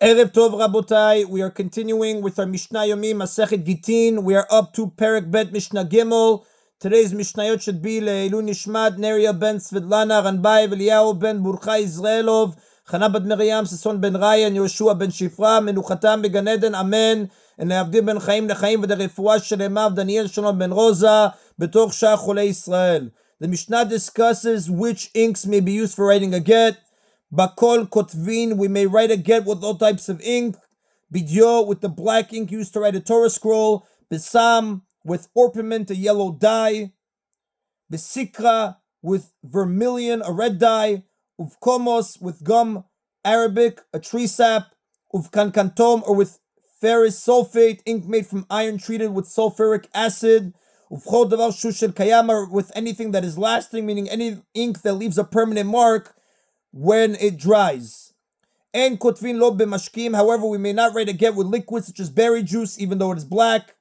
Erev Tov Rabotai, we are continuing with our Mishna Yomi, Masechet Gittin. We are up to Perek Bet Mishnah Gimel. Today's Mishnayot should be Le'ilu Nishmat, Neria ben Svetlana, Ranbai, Eliyahu ben Burcha Israelov, Chana bat Miriam, Sison ben Raya, and Yoshua ben Shifra, Menuchatam beGan Eden, Amen. And Le'avdim ben Chaim Lechaim, v'derefua Shelema, Daniel Shalom ben Rosa, Betoch Shah Cholei Israel. The Mishnah discusses which inks may be used for writing a get. Bakol kotvin, we may write a get with all types of ink. Bidyo, with the black ink used to write a Torah scroll. Besam, with orpiment, a yellow dye. Besikra, with vermilion, a red dye. Uvkomos, with gum, Arabic, a tree sap. Uvkankantom, or with ferrous sulfate, ink made from iron treated with sulfuric acid. Uvchol davar shushel kayama, with anything that is lasting, meaning any ink that leaves a permanent mark when it dries. And kotvin lo b'mashkim, however, we may not write a get with liquids such as berry juice, even though it is black.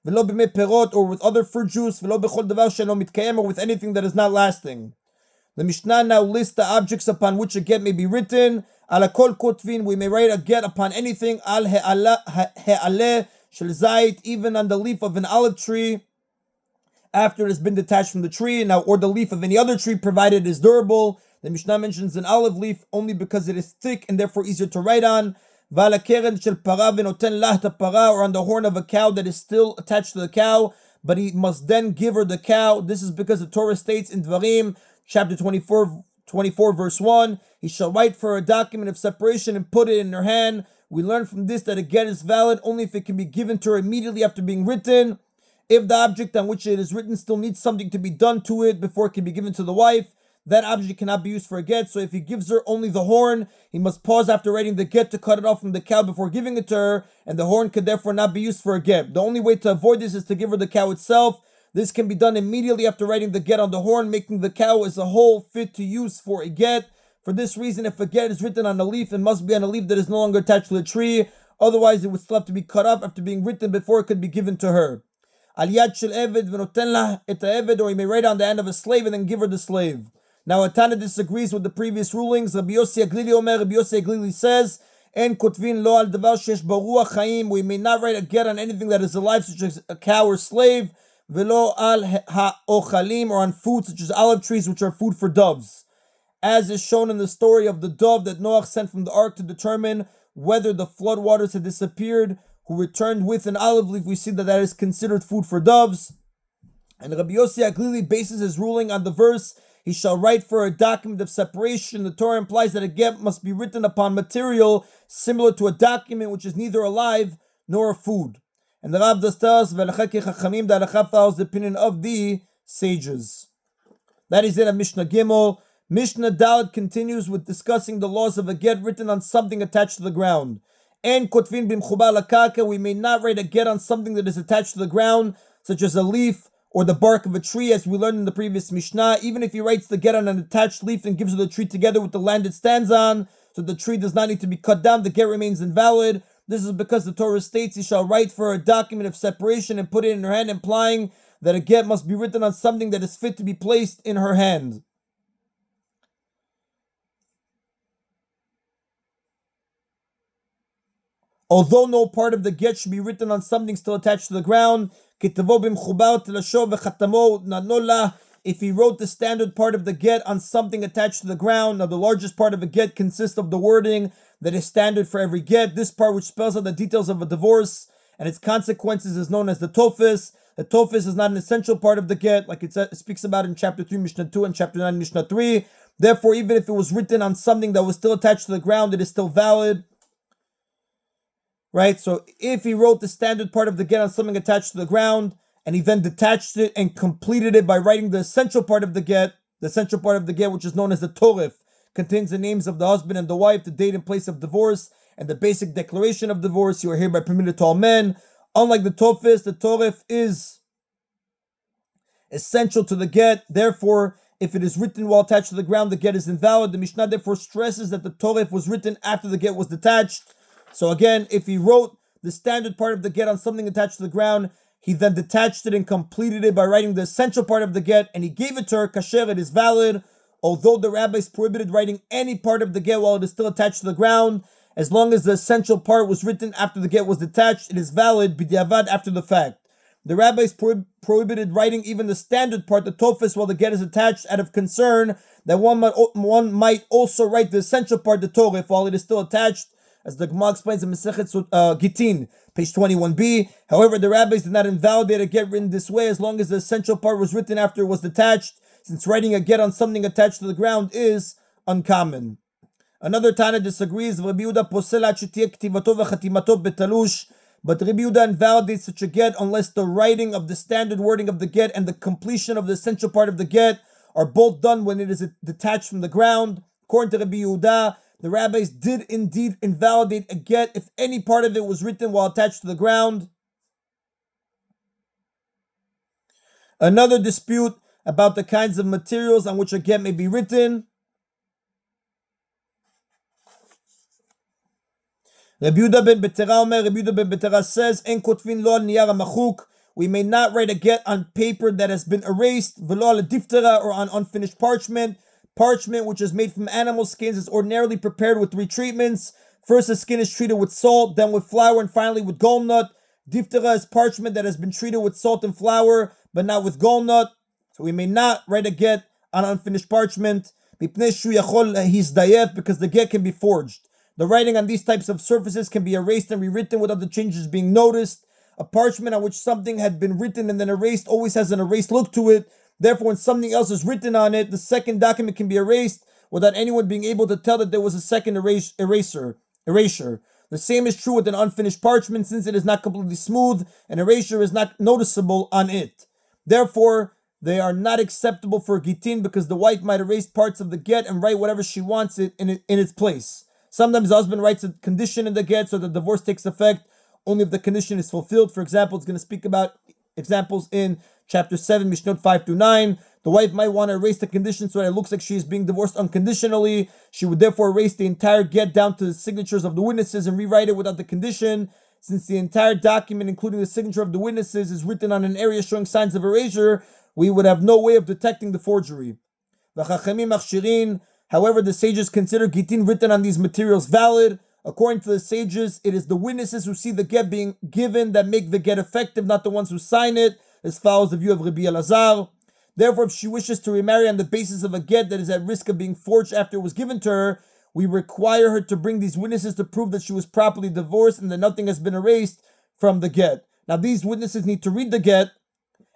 V'lo b'mei perot, or with other fruit juice. V'lo b'chol davar she'eno mitkayem, or with anything that is not lasting. The Mishnah now lists the objects upon which a get may be written. Ala kol kotvin, we may write a get upon anything. Al he'aleh shel zayit, even on the leaf of an olive tree after it has been detached from the tree, now, or the leaf of any other tree, provided it is durable. The Mishnah mentions an olive leaf only because it is thick and therefore easier to write on. Vala keren shel para v'noten lah para, or on the horn of a cow that is still attached to the cow, but he must then give her the cow. This is because the Torah states in Dvarim, chapter 24, verse 1, he shall write for a document of separation and put it in her hand. We learn from this that a get is valid only if it can be given to her immediately after being written. If the object on which it is written still needs something to be done to it before it can be given to the wife, that object cannot be used for a get. So if he gives her only the horn, he must pause after writing the get to cut it off from the cow before giving it to her, and the horn could therefore not be used for a get. The only way to avoid this is to give her the cow itself. This can be done immediately after writing the get on the horn, making the cow as a whole fit to use for a get. For this reason, if a get is written on a leaf, it must be on a leaf that is no longer attached to the tree. Otherwise, it would still have to be cut off after being written before it could be given to her. Al yad shel eved v'noten lah et ha'eved, or he may write on the hand of a slave and then give her the slave. Now, Atana disagrees with the previous rulings. Rabbi Yossi Aglili Omer, Rabbi Yossi Aglili says, En kotvin lo al davar shesh bo ruach chaim, we may not write a get on anything that is alive, such as a cow or slave, velo al ha'ochalim, or on food such as olive trees, which are food for doves. As is shown in the story of the dove that Noach sent from the ark to determine whether the flood waters had disappeared, who returned with an olive leaf, we see that that is considered food for doves. And Rabbi Yossi Aglili bases his ruling on the verse, he shall write for a document of separation. The Torah implies that a get must be written upon material similar to a document which is neither alive nor a food. And the Rav does tell us, the Halacha follows the opinion of the sages. That is it of Mishnah Gimel. Mishnah Dalet continues with discussing the laws of a get written on something attached to the ground. And kotvin b'mchubar lakaka, we may not write a get on something that is attached to the ground, such as a leaf or the bark of a tree, as we learned in the previous Mishnah. Even if he writes the get on an attached leaf and gives her the tree together with the land it stands on, so the tree does not need to be cut down, the get remains invalid. This is because the Torah states he shall write for a document of separation and put it in her hand, implying that a get must be written on something that is fit to be placed in her hand. Although no part of the get should be written on something still attached to the ground, if he wrote the standard part of the get on something attached to the ground, now the largest part of a get consists of the wording that is standard for every get. This part, which spells out the details of a divorce and its consequences, is known as the tofis. The tofis is not an essential part of the get, like it speaks about in chapter 3, Mishnah 2, and chapter 9, Mishnah 3. Therefore, even if it was written on something that was still attached to the ground, it is still valid. Right, so if he wrote the standard part of the get on something attached to the ground, and he then detached it and completed it by writing the essential part of the get, which is known as the torif, contains the names of the husband and the wife, the date and place of divorce, and the basic declaration of divorce. You are hereby permitted to all men. Unlike the tofis, the torif is essential to the get. Therefore, if it is written while attached to the ground, the get is invalid. The Mishnah therefore stresses that the torif was written after the get was detached. So again, if he wrote the standard part of the get on something attached to the ground, he then detached it and completed it by writing the essential part of the get, and he gave it to her, kasher, it is valid, although the rabbis prohibited writing any part of the get while it is still attached to the ground, As long as the essential part was written after the get was detached, it is valid b'diavad after the fact. The rabbis prohibited writing even the standard part, the tofes, while the get is attached, out of concern that one might also write the essential part, the torah, while it is still attached, as the Gemara explains in Masechet Gittin, page 21b. However, the rabbis did not invalidate a get written this way as long as the essential part was written after it was detached, since writing a get on something attached to the ground is uncommon. Another Tana disagrees. Rabbi Yehuda poselat shetiyeh ktivato v'chatimato betalush. But Rabbi Yehuda invalidates such a get unless the writing of the standard wording of the get and the completion of the essential part of the get are both done when it is detached from the ground. According to Rabbi Yehuda, the rabbis did indeed invalidate a get if any part of it was written while attached to the ground. Another dispute about the kinds of materials on which a get may be written. Rabbi Yehuda ben Betera says, "En kotvin lo al niyar machuk." We may not write a get on paper that has been erased, v'lo al diftera, or on unfinished parchment. Parchment, which is made from animal skins, is ordinarily prepared with 3 treatments. First, the skin is treated with salt, then with flour, and finally with golnut. Diftera is parchment that has been treated with salt and flour, but not with golnut. So we may not write a get on unfinished parchment, because the get can be forged. The writing on these types of surfaces can be erased and rewritten without the changes being noticed. A parchment on which something had been written and then erased always has an erased look to it. Therefore, when something else is written on it, the second document can be erased without anyone being able to tell that there was a second erasure. The same is true with an unfinished parchment, since it is not completely smooth, an erasure is not noticeable on it. Therefore, they are not acceptable for Gittin because the wife might erase parts of the get and write whatever she wants in its place. Sometimes the husband writes a condition in the get so that the divorce takes effect only if the condition is fulfilled. For example, it's going to speak about examples in chapter 7, Mishnot 5-9. The wife might want to erase the condition so that it looks like she is being divorced unconditionally. She would therefore erase the entire get down to the signatures of the witnesses and rewrite it without the condition. Since the entire document, including the signature of the witnesses, is written on an area showing signs of erasure, we would have no way of detecting the forgery. However, the sages consider Gittin written on these materials valid. According to the sages, it is the witnesses who see the get being given that make the get effective, not the ones who sign it, as follows the view of Rabbi Elazar. Therefore, if she wishes to remarry on the basis of a get that is at risk of being forged after it was given to her, we require her to bring these witnesses to prove that she was properly divorced and that nothing has been erased from the get. Now, these witnesses need to read the get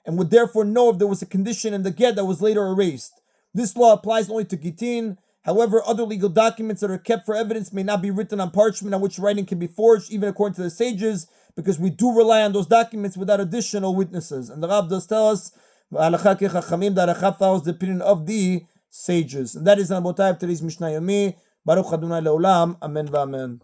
and would therefore know if there was a condition in the get that was later erased. This law applies only to Gittin. However, other legal documents that are kept for evidence may not be written on parchment on which writing can be forged, even according to the sages, because we do rely on those documents without additional witnesses. And the Rav does tell us, the Halacha follows the opinion of the sages. And that is the Rabotai of today's Mishna Yomi. Baruch Adonai Leolam. Amen v'amen.